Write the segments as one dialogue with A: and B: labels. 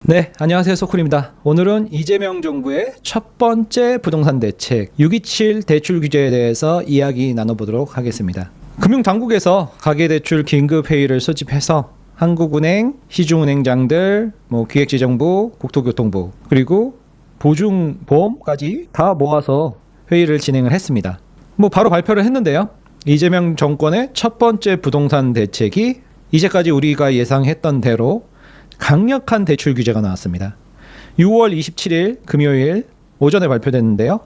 A: 네, 안녕하세요. 소쿨입니다. 오늘은 이재명 정부의 첫 번째 부동산 대책 627 대출 규제에 대해서 이야기 나눠보도록 하겠습니다. 금융당국에서 가계대출 긴급회의를 소집해서 한국은행, 시중은행장들, 기획재정부, 국토교통부, 그리고 보증보험까지 다 모아서 회의를 진행을 했습니다. 바로 발표를 했는데요. 이재명 정권의 첫 번째 부동산 대책이 이제까지 우리가 예상했던 대로 강력한 대출 규제가 나왔습니다. 6월 27일 금요일 오전에 발표됐는데요.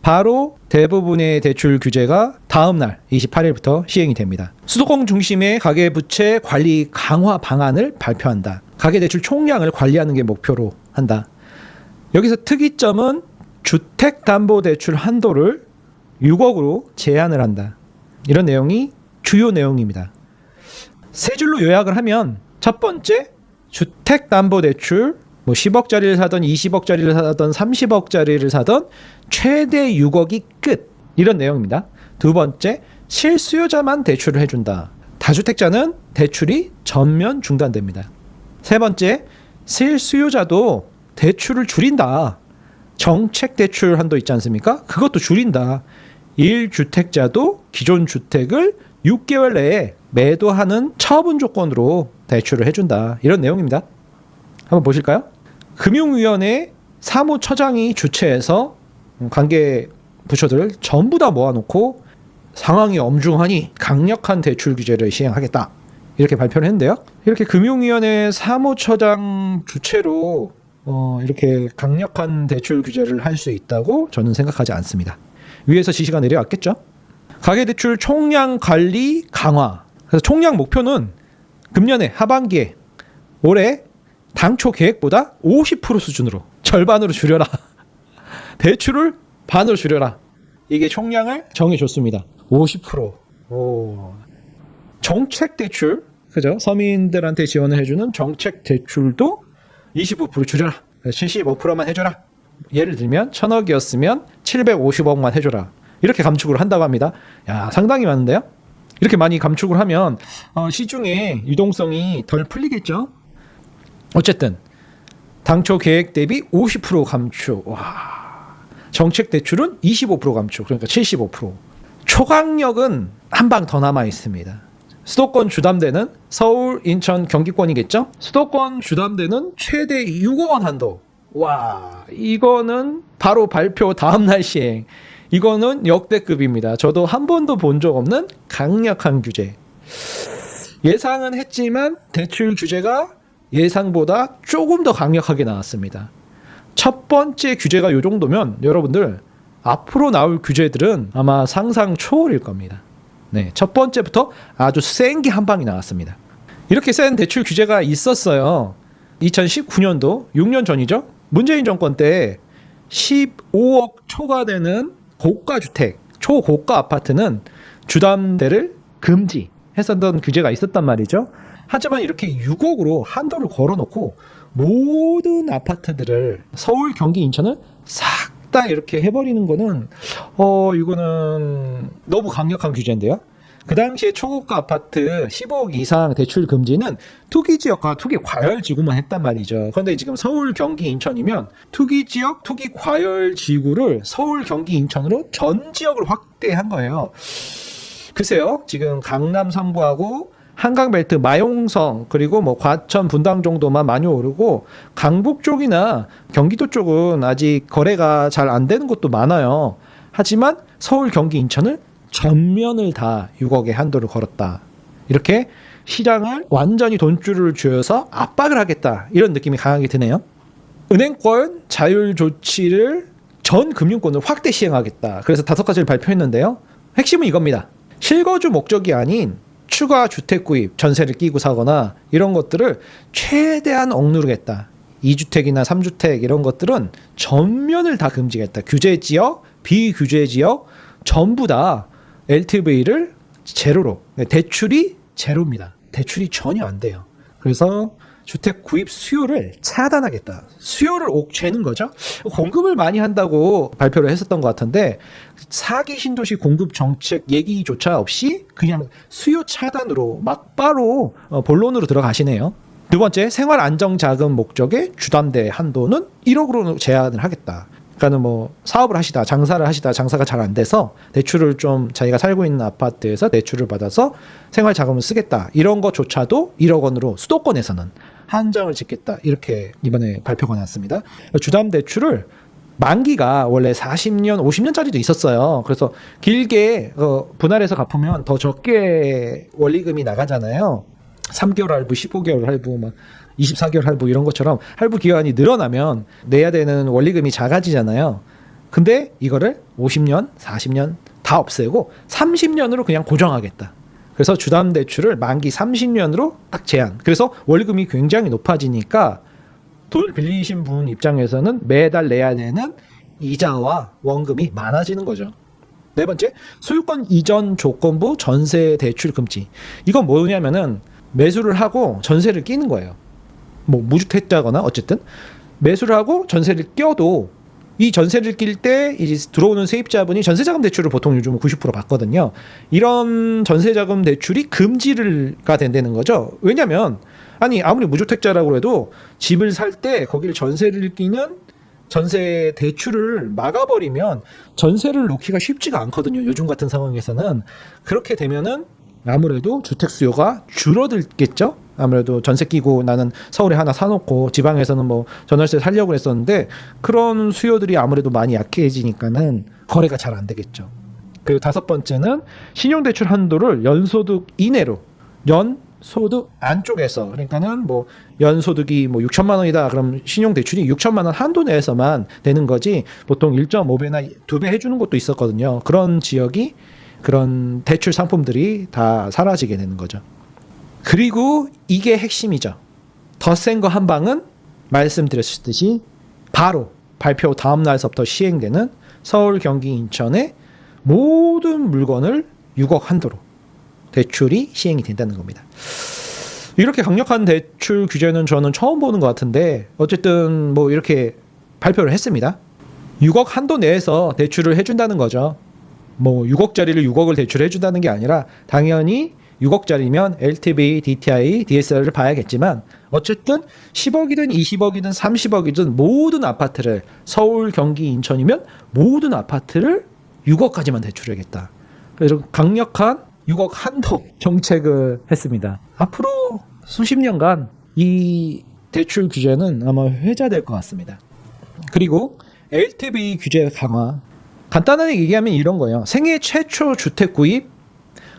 A: 바로 대부분의 대출 규제가 다음 날 28일부터 시행이 됩니다. 수도권 중심의 가계부채 관리 강화 방안을 발표한다. 가계대출 총량을 관리하는 게 목표로 한다. 여기서 특이점은 주택담보대출 한도를 6억으로 제한을 한다. 이런 내용이 주요 내용입니다. 세 줄로 요약을 하면 첫 번째, 주택담보대출 10억짜리를 사던 20억짜리를 사던 30억짜리를 사던 최대 6억이 끝, 이런 내용입니다. 두 번째, 실수요자만 대출을 해준다. 다주택자는 대출이 전면 중단됩니다. 세 번째, 실수요자도 대출을 줄인다. 정책 대출 한도 있지 않습니까? 그것도 줄인다. 1주택자도 기존 주택을 6개월 내에 매도하는 처분 조건으로 대출을 해준다. 이런 내용입니다. 한번 보실까요? 금융위원회 사무처장이 주최해서 관계 부처들을 전부 다 모아놓고 상황이 엄중하니 강력한 대출 규제를 시행하겠다. 이렇게 발표를 했는데요. 이렇게 금융위원회 사무처장 주최로 이렇게 강력한 대출 규제를 할 수 있다고 저는 생각하지 않습니다. 위에서 지시가 내려왔겠죠. 가계대출 총량 관리 강화. 그래서 총량 목표는 금년에 하반기에 올해 당초 계획보다 50% 수준으로 절반으로 줄여라. 대출을 반으로 줄여라. 이게 총량을 정해줬습니다. 50%. 정책 대출, 그죠? 서민들한테 지원을 해주는 정책 대출도 25% 줄여라. 75%만 해줘라. 예를 들면 1,000억이었으면 750억만 해줘라. 이렇게 감축을 한다고 합니다. 야, 상당히 많은데요? 이렇게 많이 감축을 하면 시중에 유동성이 덜 풀리겠죠? 어쨌든 당초 계획 대비 50% 감축. 와, 정책 대출은 25% 감축. 그러니까 75%. 초강력은 한 방 더 남아 있습니다. 수도권 주담대는 서울, 인천, 경기권이겠죠? 수도권 주담대는 최대 6억 원 한도. 와, 이거는 바로 발표 다음 날 시행. 이거는 역대급입니다. 저도 한 번도 본 적 없는 강력한 규제. 예상은 했지만 대출 규제가 예상보다 조금 더 강력하게 나왔습니다. 첫 번째 규제가 이 정도면 여러분들 앞으로 나올 규제들은 아마 상상 초월일 겁니다. 네, 첫 번째부터 아주 센 게 한 방이 나왔습니다. 이렇게 센 대출 규제가 있었어요. 2019년도 6년 전이죠. 문재인 정권 때 15억 초과되는 고가 주택, 초고가 아파트는 주담대를 금지했었던 규제가 있었단 말이죠. 하지만 이렇게 6억으로 한도를 걸어놓고 모든 아파트들을 서울, 경기, 인천을 싹 다 이렇게 해버리는 거는 이거는 너무 강력한 규제인데요. 그 당시에 초고가 아파트 15억 이상 대출 금지는 투기지역과 투기과열지구만 했단 말이죠. 그런데 지금 서울, 경기, 인천이면 투기지역, 투기과열지구를 서울, 경기, 인천으로 전 지역을 확대한 거예요. 글쎄요, 지금 강남 3구하고 한강벨트, 마용성, 그리고 과천, 분당 정도만 많이 오르고 강북 쪽이나 경기도 쪽은 아직 거래가 잘 안 되는 곳도 많아요. 하지만 서울, 경기, 인천을 전면을 다 6억의 한도를 걸었다. 이렇게 시장을 완전히 돈줄을 쥐어서 압박을 하겠다. 이런 느낌이 강하게 드네요. 은행권 자율 조치를 전 금융권을 확대 시행하겠다. 그래서 5가지를 발표했는데요. 핵심은 이겁니다. 실거주 목적이 아닌 추가 주택 구입, 전세를 끼고 사거나 이런 것들을 최대한 억누르겠다. 2주택이나 3주택 이런 것들은 전면을 다 금지겠다. 규제 지역, 비규제 지역 전부 다 LTV를 제로로. 대출이 제로입니다. 대출이 전혀 안 돼요. 그래서 주택 구입 수요를 차단하겠다. 수요를 옥죄는 거죠. 공급을 많이 한다고 발표를 했었던 것 같은데 사기 신도시 공급 정책 얘기조차 없이 그냥 수요 차단으로 막바로 본론으로 들어가시네요. 두 번째, 생활 안정 자금 목적의 주담대 한도는 1억으로 제한을 하겠다. 그러니까는 뭐 사업을 하시다, 장사를 하시다, 장사가 잘 안 돼서 대출을 좀 자기가 살고 있는 아파트에서 대출을 받아서 생활 자금을 쓰겠다. 이런 것조차도 1억 원으로 수도권에서는 한정을 짓겠다. 이렇게 이번에 발표가 났습니다. 주담 대출을 만기가 원래 40년, 50년짜리도 있었어요. 그래서 길게 분할해서 갚으면 더 적게 원리금이 나가잖아요. 3개월 할부, 15개월 할부, 막 24개월 할부 이런 것처럼 할부 기간이 늘어나면 내야 되는 원리금이 작아지잖아요. 근데 이거를 50년, 40년 다 없애고 30년으로 그냥 고정하겠다. 그래서 주담 대출을 만기 30년으로 딱 제한. 그래서 원리금이 굉장히 높아지니까 돈을 빌리신 분 입장에서는 매달 내야 되는 이자와 원금이 많아지는 거죠. 네 번째, 소유권 이전 조건부 전세 대출 금지. 이건 뭐냐면은 매수를 하고 전세를 끼는 거예요. 뭐 무주택자거나 어쨌든 매수를 하고 전세를 껴도 이 전세를 낄 때 이제 들어오는 세입자분이 전세자금 대출을 보통 요즘 90% 받거든요. 이런 전세자금 대출이 금지가 된다는 거죠. 왜냐면 아니 아무리 무주택자라고 해도 집을 살 때 거기를 전세를 끼는 전세 대출을 막아버리면 전세를 놓기가 쉽지가 않거든요. 요즘 같은 상황에서는. 그렇게 되면은 아무래도 주택 수요가 줄어들겠죠. 아무래도 전세 끼고 나는 서울에 하나 사놓고 지방에서는 뭐 전월세 살려고 했었는데 그런 수요들이 아무래도 많이 약해지니까는 거래가 잘 안 되겠죠. 그리고 다섯 번째는 신용대출 한도를 연소득 이내로, 연소득 안쪽에서, 그러니까는 뭐 연소득이 뭐 6천만 원이다 그럼 신용대출이 6천만 원 한도 내에서만 되는 거지 보통 1.5배나 2배 해주는 것도 있었거든요. 그런 지역이 그런 대출 상품들이 다 사라지게 되는 거죠. 그리고 이게 핵심이죠. 더 센 거 한 방은 말씀드렸듯이 바로 발표 다음 날서부터 시행되는 서울, 경기, 인천의 모든 물건을 6억 한도로 대출이 시행이 된다는 겁니다. 이렇게 강력한 대출 규제는 저는 처음 보는 것 같은데 어쨌든 뭐 이렇게 발표를 했습니다. 6억 한도 내에서 대출을 해준다는 거죠. 뭐 6억짜리를 6억을 대출해 준다는 게 아니라 당연히 6억짜리면 LTV, DTI, DSR을 봐야겠지만 어쨌든 10억이든 20억이든 30억이든 모든 아파트를 서울, 경기, 인천이면 모든 아파트를 6억까지만 대출하겠다. 그래서 강력한 6억 한도 정책을 했습니다. 앞으로 수십 년간 이 대출 규제는 아마 회자될 것 같습니다. 그리고 LTV 규제 강화. 간단하게 얘기하면 이런 거예요. 생애 최초 주택 구입.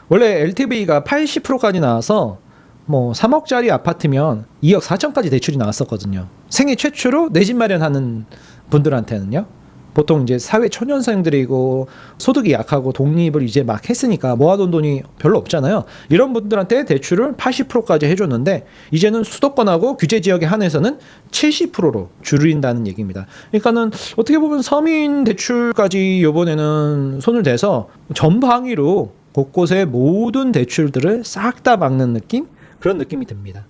A: 원래 LTV가 80%까지 나와서 뭐 3억짜리 아파트면 2억 4천까지 대출이 나왔었거든요. 생애 최초로 내 집 마련하는 분들한테는요. 보통 이제 사회 초년생들이고 소득이 약하고 독립을 이제 막 했으니까 모아둔 돈이 별로 없잖아요. 이런 분들한테 대출을 80%까지 해줬는데 이제는 수도권하고 규제 지역에 한해서는 70%로 줄인다는 얘기입니다. 그러니까는 어떻게 보면 서민 대출까지 이번에는 손을 대서 전방위로 곳곳에 모든 대출들을 싹 다 막는 느낌? 그런 느낌이 듭니다.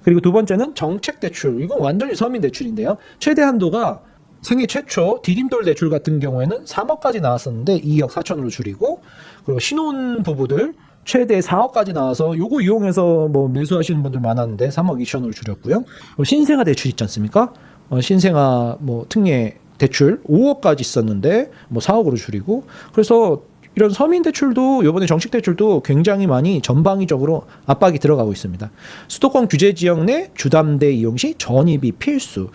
A: 그리고 두 번째는 정책 대출. 이건 완전히 서민 대출인데요. 최대 한도가 생애 최초 디딤돌 대출 같은 경우에는 3억까지 나왔었는데 2억 4천으로 줄이고, 그리고 신혼 부부들 최대 4억까지 나와서 요거 이용해서 뭐 매수하시는 분들 많았는데 3억 2천으로 줄였고요. 신생아 대출 있지 않습니까? 신생아 뭐 특례 대출 5억까지 있었는데 뭐 4억으로 줄이고, 그래서 이런 서민 대출도 이번에 정책 대출도 굉장히 많이 전방위적으로 압박이 들어가고 있습니다. 수도권 규제 지역 내 주담대 이용 시 전입이 필수.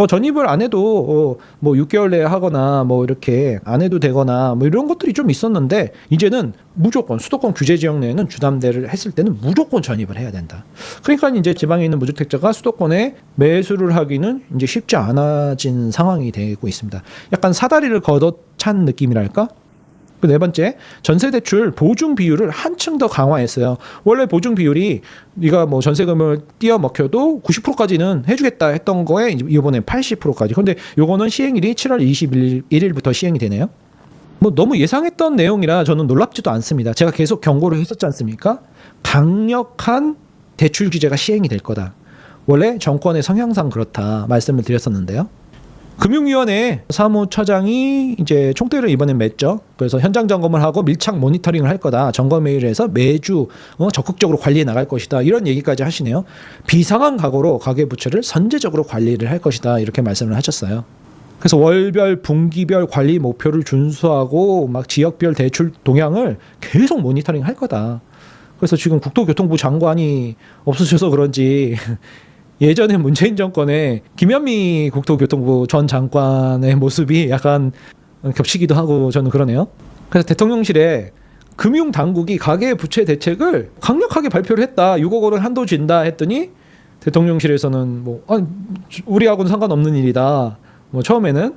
A: 전입을 안 해도 뭐 6개월 내에 하거나 뭐 이렇게 안 해도 되거나 뭐 이런 것들이 좀 있었는데 이제는 무조건 수도권 규제 지역 내에는 주담대를 했을 때는 무조건 전입을 해야 된다. 그러니까 이제 지방에 있는 무주택자가 수도권에 매수를 하기는 이제 쉽지 않아진 상황이 되고 있습니다. 약간 사다리를 걷어찬 느낌이랄까? 그 네 번째, 전세대출 보증 비율을 한층 더 강화했어요. 원래 보증 비율이 네가 뭐 전세금을 띄어 먹혀도 90%까지는 해주겠다 했던 거에 이번에 80%까지. 그런데 요거는 시행일이 7월 21일부터 시행이 되네요. 뭐 너무 예상했던 내용이라 저는 놀랍지도 않습니다. 제가 계속 경고를 했었지 않습니까? 강력한 대출 규제가 시행이 될 거다. 원래 정권의 성향상 그렇다 말씀을 드렸었는데요. 금융위원회 사무처장이 이제 총대를 이번에 맺죠. 그래서 현장 점검을 하고 밀착 모니터링을 할 거다. 점검회의를 해서 매주 적극적으로 관리해 나갈 것이다. 이런 얘기까지 하시네요. 비상한 각오로 가계부채를 선제적으로 관리를 할 것이다. 이렇게 말씀을 하셨어요. 그래서 월별, 분기별 관리 목표를 준수하고 막 지역별 대출 동향을 계속 모니터링 할 거다. 그래서 지금 국토교통부 장관이 없으셔서 그런지 예전에 문재인 정권에 김현미 국토교통부 전 장관의 모습이 약간 겹치기도 하고 저는 그러네요. 그래서 대통령실에 금융당국이 가계부채 대책을 강력하게 발표를 했다. 6억 원을 한도 준다 했더니 대통령실에서는 우리하고는 상관없는 일이다. 처음에는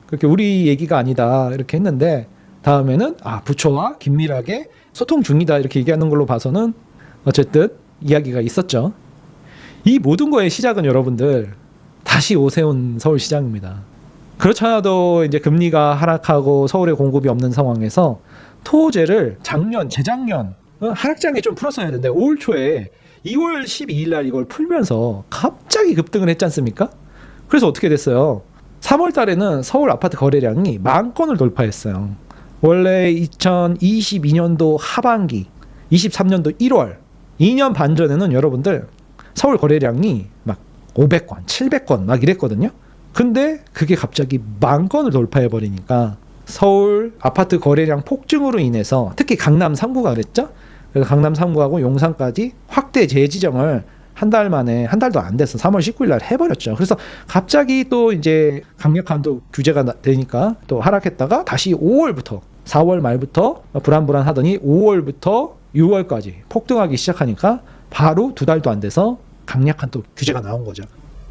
A: 그렇게 우리 얘기가 아니다 이렇게 했는데 다음에는 부처와 긴밀하게 소통 중이다 이렇게 얘기하는 걸로 봐서는 어쨌든 이야기가 있었죠. 이 모든 거의 시작은 여러분들 다시 오세훈 서울시장입니다. 그렇지 않아도 이제 금리가 하락하고 서울에 공급이 없는 상황에서 토지를 재작년 하락장에 좀 풀었어야 되는데 올 초에 2월 12일 날 이걸 풀면서 갑자기 급등을 했지 않습니까? 그래서 어떻게 됐어요? 3월 달에는 서울 아파트 거래량이 10,000건을 돌파했어요. 원래 2022년도 하반기, 23년도 1월, 2년 반 전에는 여러분들 서울 거래량이 막 500건, 700건 막 이랬거든요. 근데 그게 갑자기 10,000건을 돌파해 버리니까 서울 아파트 거래량 폭증으로 인해서 특히 강남 3구가 그랬죠. 그래서 강남 3구하고 용산까지 확대 재지정을 한 달도 안 돼서 3월 19일 날 해버렸죠. 그래서 갑자기 또 이제 강력한 또 규제가 되니까 또 하락했다가 다시 5월부터 4월 말부터 불안불안하더니 5월부터 6월까지 폭등하기 시작하니까 바로 2달도 안 돼서 강력한 또 규제가 나온 거죠.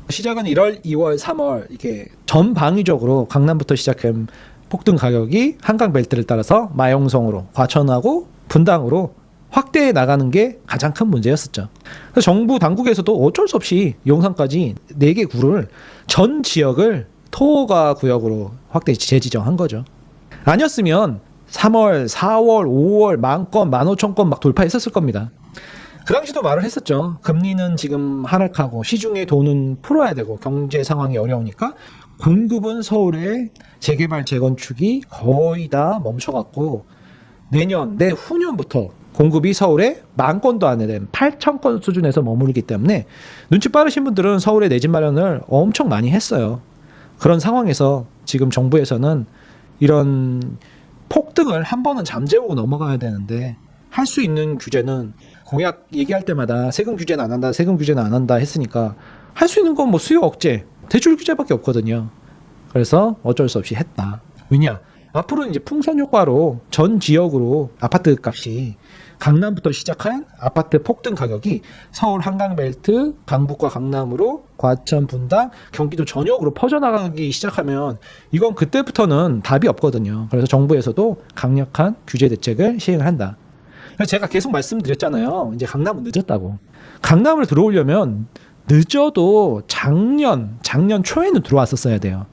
A: 시작은 1월, 2월, 3월 이렇게 전방위적으로 강남부터 시작한 폭등 가격이 한강 벨트를 따라서 마용성으로 과천하고 분당으로 확대해 나가는 게 가장 큰 문제였었죠. 그래서 정부 당국에서도 어쩔 수 없이 용산까지 4개 구를 전 지역을 토호가 구역으로 확대 재지정한 거죠. 아니었으면 3월, 4월, 5월 10,000건, 15,000건 막 돌파했었을 겁니다. 그 당시도 말을 했었죠. 금리는 지금 하락하고 시중에 돈은 풀어야 되고 경제 상황이 어려우니까 공급은 서울의 재개발, 재건축이 거의 다 멈춰갔고 내후년부터 공급이 서울에 10,000건도 안 된 8,000건 수준에서 머무르기 때문에 눈치 빠르신 분들은 서울에 내 집 마련을 엄청 많이 했어요. 그런 상황에서 지금 정부에서는 이런 폭등을 한 번은 잠재우고 넘어가야 되는데 할 수 있는 규제는 공약 얘기할 때마다 세금 규제는 안 한다, 세금 규제는 안 한다 했으니까 할 수 있는 건 수요 억제, 대출 규제밖에 없거든요. 그래서 어쩔 수 없이 했다. 왜냐? 앞으로는 이제 풍선 효과로 전 지역으로 아파트 값이 강남부터 시작한 아파트 폭등 가격이 서울 한강벨트, 강북과 강남으로 과천, 분당, 경기도 전역으로 퍼져나가기 시작하면 이건 그때부터는 답이 없거든요. 그래서 정부에서도 강력한 규제 대책을 시행을 한다. 그래서 제가 계속 말씀드렸잖아요. 이제 강남은 늦었다고. 강남을 들어오려면 늦어도 작년 초에는 들어왔었어야 돼요.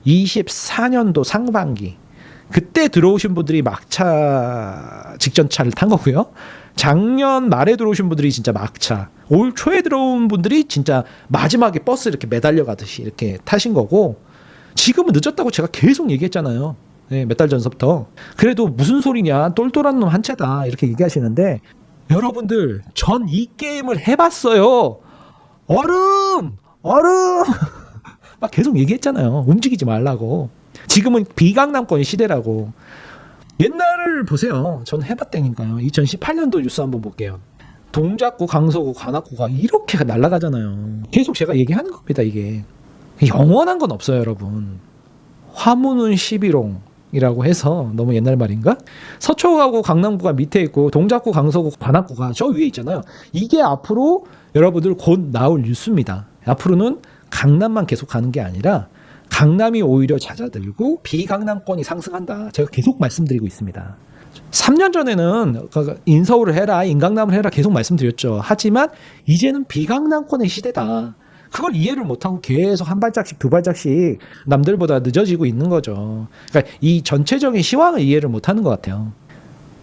A: 24년도 상반기. 그때 들어오신 분들이 막차 직전 차를 탄 거고요. 작년 말에 들어오신 분들이 진짜 막차. 올 초에 들어온 분들이 진짜 마지막에 버스 이렇게 매달려 가듯이 이렇게 타신 거고 지금은 늦었다고 제가 계속 얘기했잖아요. 네, 몇 달 전서부터. 그래도 무슨 소리냐. 똘똘한 놈 한 채다. 이렇게 얘기하시는데 여러분들 전 이 게임을 해봤어요. 얼음! 막 계속 얘기했잖아요. 움직이지 말라고. 지금은 비강남권이 시대라고. 옛날을 보세요. 전 해봤다니까요. 2018년도 뉴스 한번 볼게요. 동작구, 강서구, 관악구가 이렇게 날아가잖아요. 계속 제가 얘기하는 겁니다. 이게 영원한 건 없어요, 여러분. 화문은 11홍이라고 해서 너무 옛날 말인가? 서초구하고 강남구가 밑에 있고 동작구, 강서구, 관악구가 저 위에 있잖아요. 이게 앞으로 여러분들 곧 나올 뉴스입니다. 앞으로는 강남만 계속 가는 게 아니라 강남이 오히려 잦아들고 비강남권이 상승한다. 제가 계속 말씀드리고 있습니다. 3년 전에는 인서울을 해라, 인강남을 해라 계속 말씀드렸죠. 하지만 이제는 비강남권의 시대다. 그걸 이해를 못하고 계속 한 발짝씩 두 발짝씩 남들보다 늦어지고 있는 거죠. 그러니까 이 전체적인 시황을 이해를 못하는 것 같아요.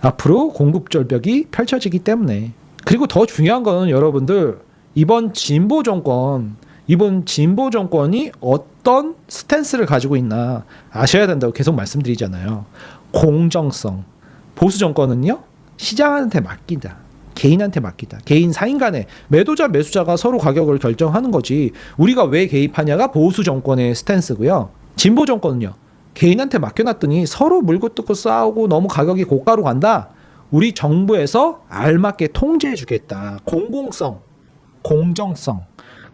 A: 앞으로 공급 절벽이 펼쳐지기 때문에. 그리고 더 중요한 거는 여러분들 이번 진보 정권 이번 진보 정권이 어떤 스탠스를 가지고 있나 아셔야 된다고 계속 말씀드리잖아요. 공정성. 보수 정권은요, 시장한테 맡긴다. 개인한테 맡기다. 개인 사인 간에 매도자 매수자가 서로 가격을 결정하는 거지. 우리가 왜 개입하냐가 보수 정권의 스탠스고요. 진보 정권은요, 개인한테 맡겨놨더니 서로 물고 뜯고 싸우고 너무 가격이 고가로 간다. 우리 정부에서 알맞게 통제해 주겠다. 공공성, 공정성,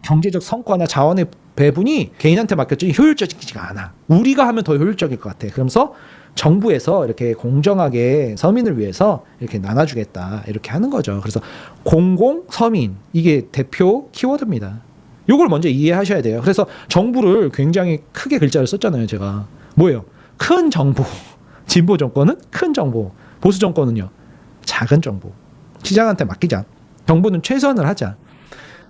A: 경제적 성과나 자원의 배분이 개인한테 맡겼지 효율적이지가 않아. 우리가 하면 더 효율적일 것 같아. 그러면서 정부에서 이렇게 공정하게 서민을 위해서 이렇게 나눠주겠다. 이렇게 하는 거죠. 그래서 공공, 서민, 이게 대표 키워드입니다. 이걸 먼저 이해하셔야 돼요. 그래서 정부를 굉장히 크게 글자를 썼잖아요. 제가. 뭐예요? 큰 정부. 진보 정권은 큰 정부. 보수 정권은요, 작은 정부. 시장한테 맡기자. 정부는 최선을 하자.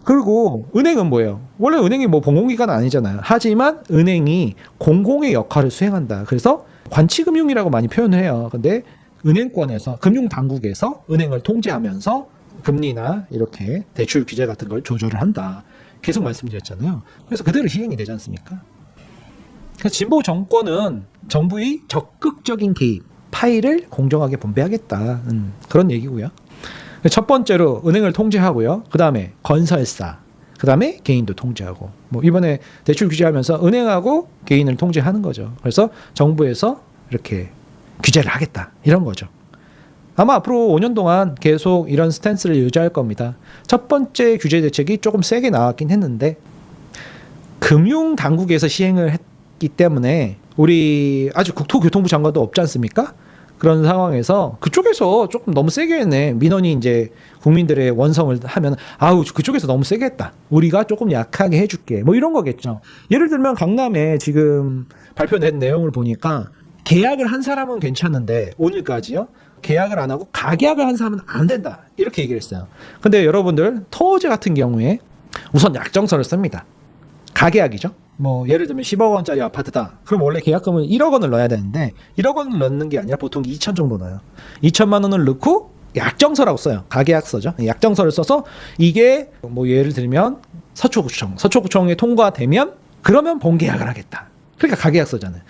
A: 그리고 은행은 뭐예요? 원래 은행이 뭐 공공기관은 아니잖아요. 하지만 은행이 공공의 역할을 수행한다. 그래서 관치금융이라고 많이 표현을 해요. 근데 은행권에서, 금융당국에서 은행을 통제하면서 금리나 이렇게 대출 규제 같은 걸 조절을 한다. 계속 말씀드렸잖아요. 그래서 그대로 시행이 되지 않습니까? 그래서 진보 정권은 정부의 적극적인 개입, 파일을 공정하게 분배하겠다. 그런 얘기고요. 첫 번째로 은행을 통제하고요. 그 다음에 건설사, 그 다음에 개인도 통제하고. 뭐 이번에 대출 규제하면서 은행하고 개인을 통제하는 거죠. 그래서 정부에서 이렇게 규제를 하겠다. 이런 거죠. 아마 앞으로 5년 동안 계속 이런 스탠스를 유지할 겁니다. 첫 번째 규제 대책이 조금 세게 나왔긴 했는데 금융당국에서 시행을 했기 때문에 우리 아직 국토교통부 장관도 없지 않습니까? 그런 상황에서 그쪽에서 조금 너무 세게 했네. 민원이 이제 국민들의 원성을 하면 아우 그쪽에서 너무 세게 했다. 우리가 조금 약하게 해줄게. 뭐 이런 거겠죠. 예를 들면 강남에 지금 발표된 내용을 보니까 계약을 한 사람은 괜찮은데 오늘까지요. 계약을 안 하고 가계약을 한 사람은 안 된다. 이렇게 얘기를 했어요. 근데 여러분들 토지 같은 경우에 우선 약정서를 씁니다. 가계약이죠. 뭐 예를 들면 10억 원짜리 아파트다. 그럼 원래 계약금은 1억 원을 넣어야 되는데 1억 원을 넣는 게 아니라 보통 2천 정도 넣어요. 2천만 원을 넣고 약정서라고 써요. 가계약서죠. 약정서를 써서 이게 뭐 예를 들면 서초구청에 통과되면 그러면 본계약을 하겠다. 그러니까 가계약서잖아요.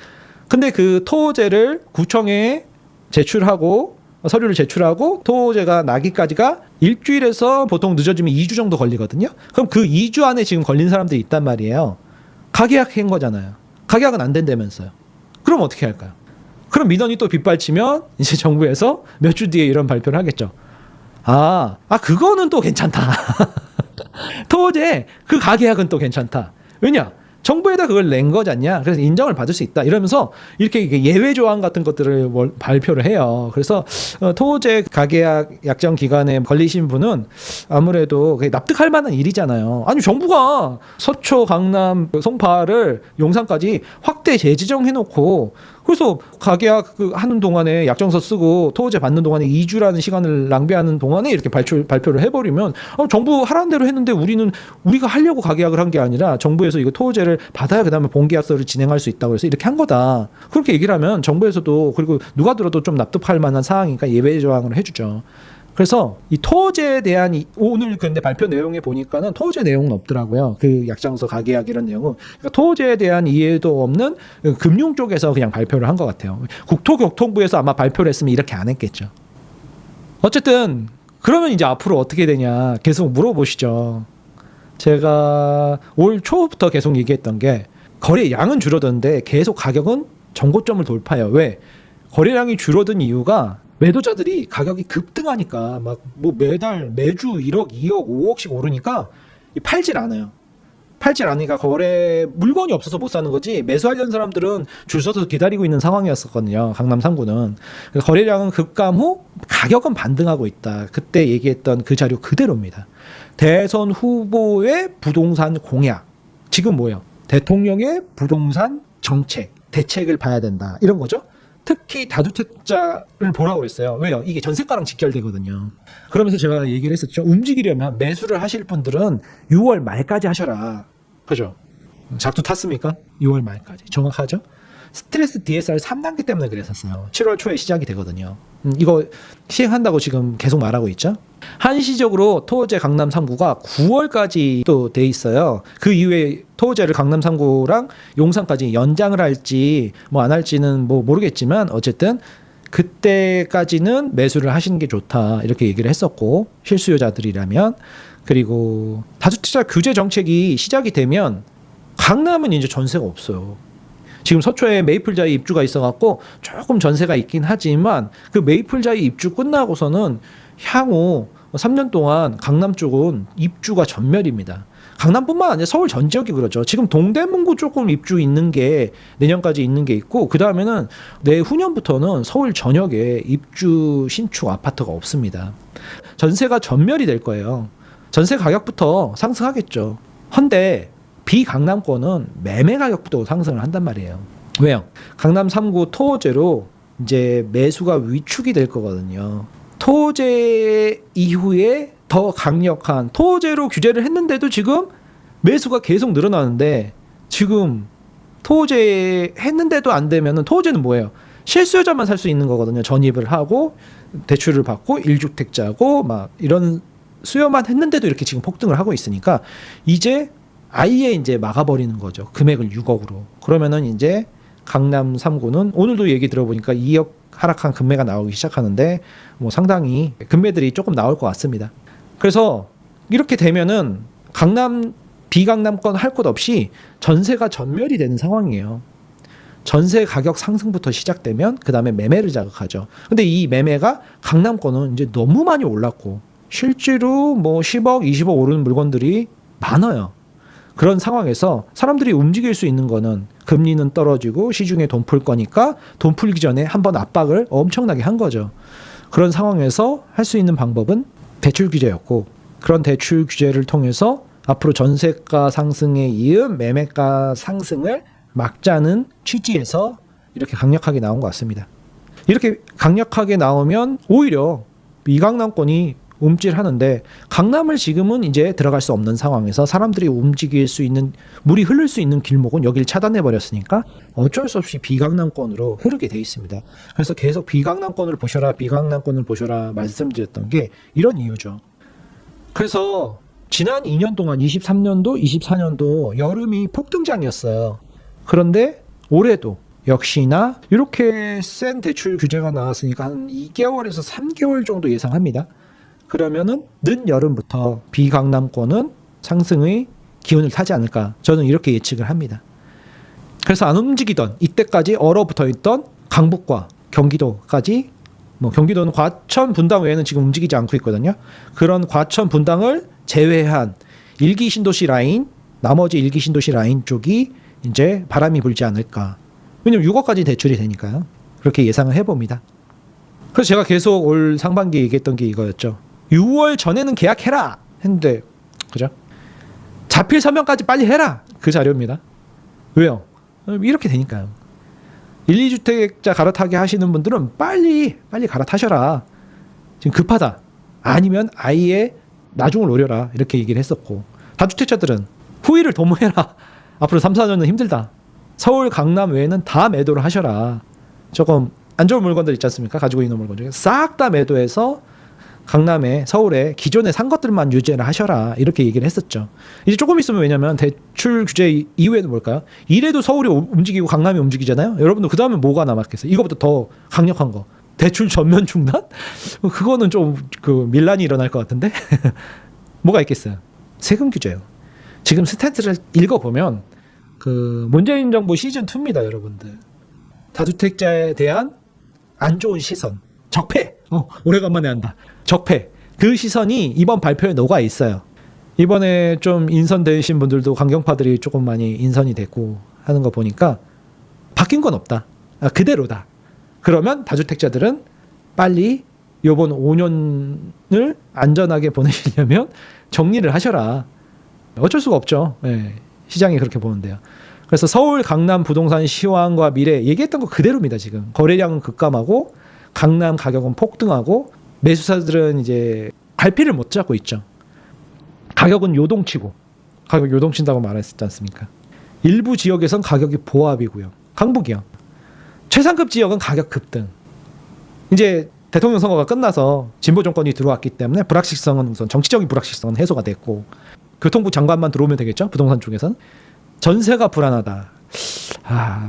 A: 근데 그 토지를 구청에 제출하고 서류를 제출하고 토지가 나기까지가 일주일에서 보통 늦어지면 2주 정도 걸리거든요. 그럼 그 2주 안에 지금 걸린 사람들이 있단 말이에요. 가계약한 거잖아요. 가계약은 안 된다면서요. 그럼 어떻게 할까요? 그럼 민원이 또 빗발치면 이제 정부에서 몇 주 뒤에 이런 발표를 하겠죠. 그거는 또 괜찮다. 토지에 그 가계약은 또 괜찮다. 왜냐? 정부에다 그걸 낸 거잖냐. 그래서 인정을 받을 수 있다. 이러면서 이렇게 예외 조항 같은 것들을 발표를 해요. 그래서 토지 가계약 약정 기간에 걸리신 분은 아무래도 납득할 만한 일이잖아요. 아니 정부가 서초, 강남, 송파를 용산까지 확대 재지정해놓고 그래서 가계약 하는 동안에 약정서 쓰고 토지 받는 동안에 2주라는 시간을 낭비하는 동안에 이렇게 발표를 해버리면 정부 하라는 대로 했는데 우리가 하려고 가계약을 한 게 아니라 정부에서 이거 토지를 받아야 그다음에 본계약서를 진행할 수 있다고 해서 이렇게 한 거다. 그렇게 얘기를 하면 정부에서도 그리고 누가 들어도 좀 납득할 만한 사항이니까 예외 조항을 해주죠. 그래서 이 토지에 대한 오늘 근데 발표 내용에 보니까는 토지 내용은 없더라고요. 그 약정서 가계약 이런 내용은. 그러니까 토지에 대한 이해도 없는 금융 쪽에서 그냥 발표를 한 것 같아요. 국토교통부에서 아마 발표를 했으면 이렇게 안 했겠죠. 어쨌든 그러면 이제 앞으로 어떻게 되냐 계속 물어보시죠. 제가 올 초부터 계속 얘기했던 게 거래량은 줄어드는데 계속 가격은 정고점을 돌파해요. 왜? 거래량이 줄어든 이유가 매도자들이 가격이 급등하니까 막 뭐 매주 1억, 2억, 5억씩 오르니까 팔질 않아요. 팔질 않으니까 물건이 없어서 못 사는 거지 매수하려는 사람들은 줄 서서 기다리고 있는 상황이었었거든요. 강남 3구는. 거래량은 급감 후 가격은 반등하고 있다. 그때 얘기했던 그 자료 그대로입니다. 대선 후보의 부동산 공약. 지금 뭐예요? 대통령의 부동산 정책, 대책을 봐야 된다. 이런 거죠. 특히 다주택자를 보라고 그랬어요. 왜요? 이게 전세가랑 직결되거든요. 그러면서 제가 얘기를 했었죠. 움직이려면 매수를 하실 분들은 6월 말까지 하셔라. 그죠? 작두 탔습니까? 6월 말까지. 정확하죠? 스트레스 DSR 3단계 때문에 그랬었어요. 7월 초에 시작이 되거든요. 이거 시행한다고 지금 계속 말하고 있죠. 한시적으로 토호제 강남 3구가 9월까지 또 돼 있어요. 그 이후에 토호제를 강남 3구랑 용산까지 연장을 할지 뭐 안 할지는 뭐 모르겠지만 어쨌든 그때까지는 매수를 하시는 게 좋다 이렇게 얘기를 했었고, 실수요자들이라면. 그리고 다주택자 규제 정책이 시작이 되면 강남은 이제 전세가 없어요. 지금 서초에 메이플자이 입주가 있어갖고 조금 전세가 있긴 하지만 그 메이플자이 입주 끝나고서는 향후 3년 동안 강남 쪽은 입주가 전멸입니다. 강남뿐만 아니라 서울 전 지역이 그렇죠. 지금 동대문구 조금 입주 있는 게 내년까지 있는 게 있고, 그 다음에는 내후년부터는 서울 전역에 입주 신축 아파트가 없습니다. 전세가 전멸이 될 거예요. 전세 가격부터 상승하겠죠. 헌데 비강남권은 매매 가격부터 상승을 한단 말이에요. 왜요? 강남 3구 토호제로 이제 매수가 위축이 될 거거든요. 토호제 이후에 더 강력한 토호제로 규제를 했는데도 지금 매수가 계속 늘어나는데, 지금 토호제 했는데도 안 되면은 토호제는 뭐예요? 실수요자만 살 수 있는 거거든요. 전입을 하고 대출을 받고 1주택자고 막 이런 수요만 했는데도 이렇게 지금 폭등을 하고 있으니까 이제 아예 이제 막아버리는 거죠. 금액을 6억으로. 그러면은 이제 강남 3구는 오늘도 얘기 들어보니까 2억 하락한 금매가 나오기 시작하는데 뭐 상당히 금매들이 조금 나올 것 같습니다. 그래서 이렇게 되면은 강남 비강남권 할 것 없이 전세가 전멸이 되는 상황이에요. 전세 가격 상승부터 시작되면 그 다음에 매매를 자극하죠. 근데 이 매매가 강남권은 이제 너무 많이 올랐고 실제로 뭐 10억, 20억 오르는 물건들이 많아요. 그런 상황에서 사람들이 움직일 수 있는 거는 금리는 떨어지고 시중에 돈 풀 거니까 돈 풀기 전에 한번 압박을 엄청나게 한 거죠. 그런 상황에서 할 수 있는 방법은 대출 규제였고, 그런 대출 규제를 통해서 앞으로 전세가 상승에 이은 매매가 상승을 막자는 취지에서 이렇게 강력하게 나온 것 같습니다. 이렇게 강력하게 나오면 오히려 비강남권이 움찔하는데, 강남을 지금은 이제 들어갈 수 없는 상황에서 사람들이 움직일 수 있는, 물이 흐를 수 있는 길목은 여기를 차단해 버렸으니까 어쩔 수 없이 비강남권으로 흐르게 돼 있습니다. 그래서 계속 비강남권을 보셔라, 비강남권을 보셔라 말씀드렸던 게 이런 이유죠. 그래서 지난 2년 동안 23년도, 24년도 여름이 폭등장이었어요. 그런데 올해도 역시나 이렇게 센 대출 규제가 나왔으니까 한 2개월에서 3개월 정도 예상합니다. 그러면은 늦여름부터 비강남권은 상승의 기운을 타지 않을까, 저는 이렇게 예측을 합니다. 그래서 안 움직이던 이때까지 얼어붙어 있던 강북과 경기도까지, 뭐 경기도는 과천 분당 외에는 지금 움직이지 않고 있거든요. 그런 과천 분당을 제외한 1기 신도시 라인, 나머지 1기 신도시 라인 쪽이 이제 바람이 불지 않을까. 왜냐면 6억까지 대출이 되니까요. 그렇게 예상을 해봅니다. 그래서 제가 계속 올 상반기에 얘기했던 게 이거였죠. 6월 전에는 계약해라 했는데, 그죠? 자필 서명까지 빨리 해라, 그 자료입니다. 왜요? 이렇게 되니까요. 1, 2주택자 갈아타게 하시는 분들은 빨리 갈아타셔라. 지금 급하다. 아니면 아예 나중을 노려라, 이렇게 얘기를 했었고, 다주택자들은 후위를 도모해라. 앞으로 3, 4년은 힘들다. 서울, 강남 외에는 다 매도를 하셔라. 조금 안 좋은 물건들 있지 않습니까? 가지고 있는 물건 중에 싹 다 매도해서 강남에, 서울에 기존에 산 것들만 유지를 하셔라, 이렇게 얘기를 했었죠. 이제 조금 있으면, 왜냐면 대출 규제 이후에는 뭘까요? 이래도 서울이 움직이고 강남이 움직이잖아요. 여러분들 그 다음에 뭐가 남았겠어요? 이거보다 더 강력한 거, 대출 전면 중단? 그거는 좀 그 밀란이 일어날 것 같은데. 뭐가 있겠어요? 세금 규제요. 지금 스탠스를 읽어보면 그 문재인 정부 시즌 2입니다, 여러분들. 다주택자에 대한 안 좋은 시선, 적폐. 오래간만에 한다. 적폐. 그 시선이 이번 발표에 녹아 있어요. 이번에 좀 인선되신 분들도 강경파들이 조금 많이 인선이 됐고 하는 거 보니까 바뀐 건 없다. 그대로다. 그러면 다주택자들은 빨리 요번 5년을 안전하게 보내시려면 정리를 하셔라. 어쩔 수가 없죠. 네, 시장이 그렇게 보는데요. 그래서 서울, 강남 부동산 시황과 미래 얘기했던 거 그대로입니다. 지금 거래량은 급감하고 강남 가격은 폭등하고 매수사들은 이제 갈피를 못 잡고 있죠. 가격은 요동치고, 가격 요동친다고 말했지 않습니까? 일부 지역에선 가격이 보합이고요. 강북이요. 최상급 지역은 가격 급등. 이제 대통령 선거가 끝나서 진보 정권이 들어왔기 때문에 불확실성은 우선 정치적인 불확실성은 해소가 됐고 교통부 장관만 들어오면 되겠죠. 부동산 쪽에서는. 전세가 불안하다.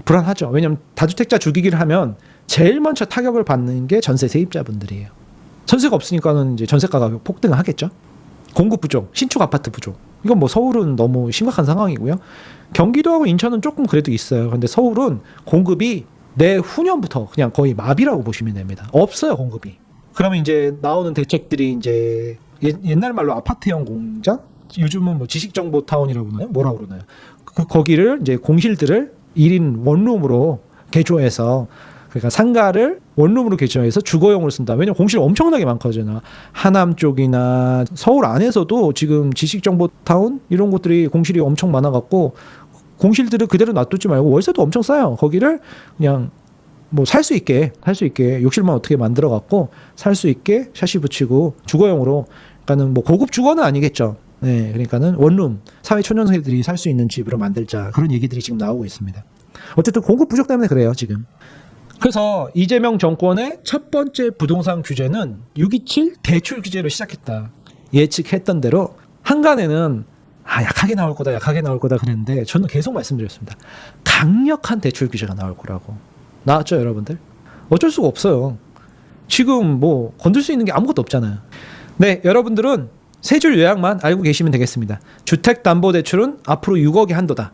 A: 불안하죠. 왜냐하면 다주택자 주기기를 하면 제일 먼저 타격을 받는 게 전세 세입자분들이에요. 전세가 없으니까는 이제 전세가가 폭등하겠죠. 공급 부족, 신축 아파트 부족. 이건 뭐 서울은 너무 심각한 상황이고요. 경기도하고 인천은 조금 그래도 있어요. 근데 서울은 공급이 내후년부터 그냥 거의 마비라고 보시면 됩니다. 없어요, 공급이. 그러면 이제 나오는 대책들이 이제 옛날 말로 아파트형 공장? 요즘은 뭐 지식정보타운이라고 그러나요? 뭐라고 그러나요? 거기를 이제 공실들을 1인 원룸으로 개조해서 그러니까 상가를 원룸으로 개조해서 주거용으로 쓴다. 왜냐면 공실 엄청나게 많거든요. 하남 쪽이나 서울 안에서도 지금 지식정보타운 이런 곳들이 공실이 엄청 많아갖고 공실들을 그대로 놔두지 말고 월세도 엄청 싸요. 거기를 그냥 뭐 살 수 있게 욕실만 어떻게 만들어갖고 살 수 있게 샤시 붙이고 주거용으로 그러니까는 뭐 고급 주거는 아니겠죠. 네, 그러니까는 원룸 사회 초년생들이 살 수 있는 집으로 만들자 그런 얘기들이 지금 나오고 있습니다. 어쨌든 공급 부족 때문에 그래요 지금. 그래서 이재명 정권의 첫 번째 부동산 규제는 627 대출 규제로 시작했다. 예측했던 대로 한간에는 약하게 나올 거다 그랬는데 저는 계속 말씀드렸습니다. 강력한 대출 규제가 나올 거라고. 나왔죠 여러분들? 어쩔 수가 없어요. 지금 뭐 건들 수 있는 게 아무것도 없잖아요. 네, 여러분들은 세 줄 요약만 알고 계시면 되겠습니다. 주택담보대출은 앞으로 6억이 한도다.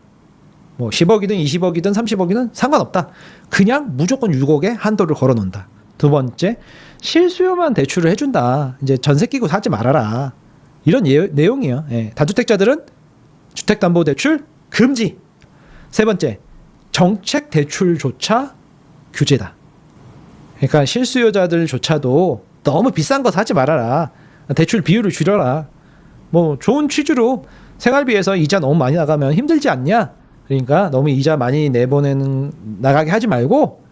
A: 뭐 10억이든 20억이든 30억이든 상관없다. 그냥 무조건 6억에 한도를 걸어놓는다. 두 번째, 실수요만 대출을 해준다. 이제 전세 끼고 사지 말아라. 이런 내용이에요. 예. 다주택자들은 주택담보대출 금지. 세 번째, 정책대출조차 규제다. 그러니까 실수요자들조차도 너무 비싼 거 사지 말아라. 대출 비율을 줄여라. 뭐 좋은 취지로 생활비에서 이자 너무 많이 나가면 힘들지 않냐? 그러니까 너무 이자 많이 나가게 하지 말고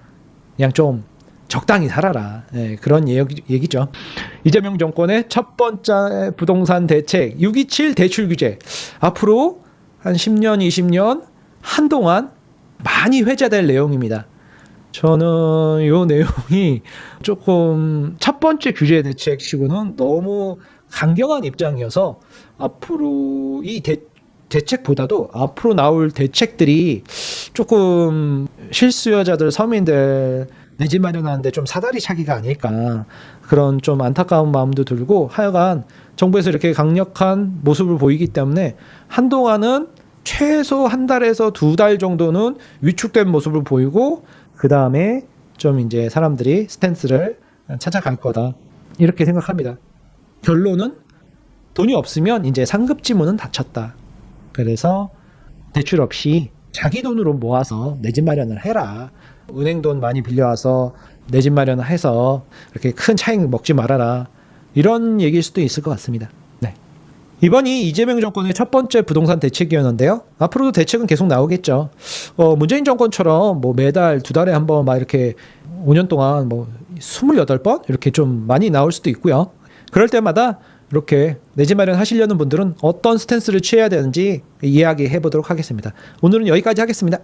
A: 그냥 좀 적당히 살아라. 네, 그런 얘기죠. 이재명 정권의 첫 번째 부동산 대책 627 대출 규제. 앞으로 한 10년, 20년 한동안 많이 회자될 내용입니다. 저는 이 내용이 조금 첫 번째 규제 대책치고는 너무 강경한 입장이어서 앞으로 이 대책보다도 앞으로 나올 대책들이 조금 실수요자들, 서민들 내 집 마련하는데 좀 사다리 차기가 아닐까 그런 좀 안타까운 마음도 들고 하여간 정부에서 이렇게 강력한 모습을 보이기 때문에 한동안은 최소 한 달에서 두 달 정도는 위축된 모습을 보이고 그 다음에 좀 이제 사람들이 스탠스를 찾아갈 거다 이렇게 생각합니다. 결론은 돈이 없으면 이제 상급지문은 닫혔다. 그래서 대출 없이 자기 돈으로 모아서 내 집 마련을 해라. 은행 돈 많이 빌려와서 내 집 마련을 해서 이렇게 큰 차익 먹지 말아라. 이런 얘기일 수도 있을 것 같습니다. 네. 이번이 이재명 정권의 첫 번째 부동산 대책이었는데요. 앞으로도 대책은 계속 나오겠죠. 문재인 정권처럼 뭐 매달 두 달에 한 번 막 이렇게 5년 동안 뭐 28번 이렇게 좀 많이 나올 수도 있고요. 그럴 때마다 이렇게 내 집 마련 하시려는 분들은 어떤 스탠스를 취해야 되는지 이야기해 보도록 하겠습니다. 오늘은 여기까지 하겠습니다.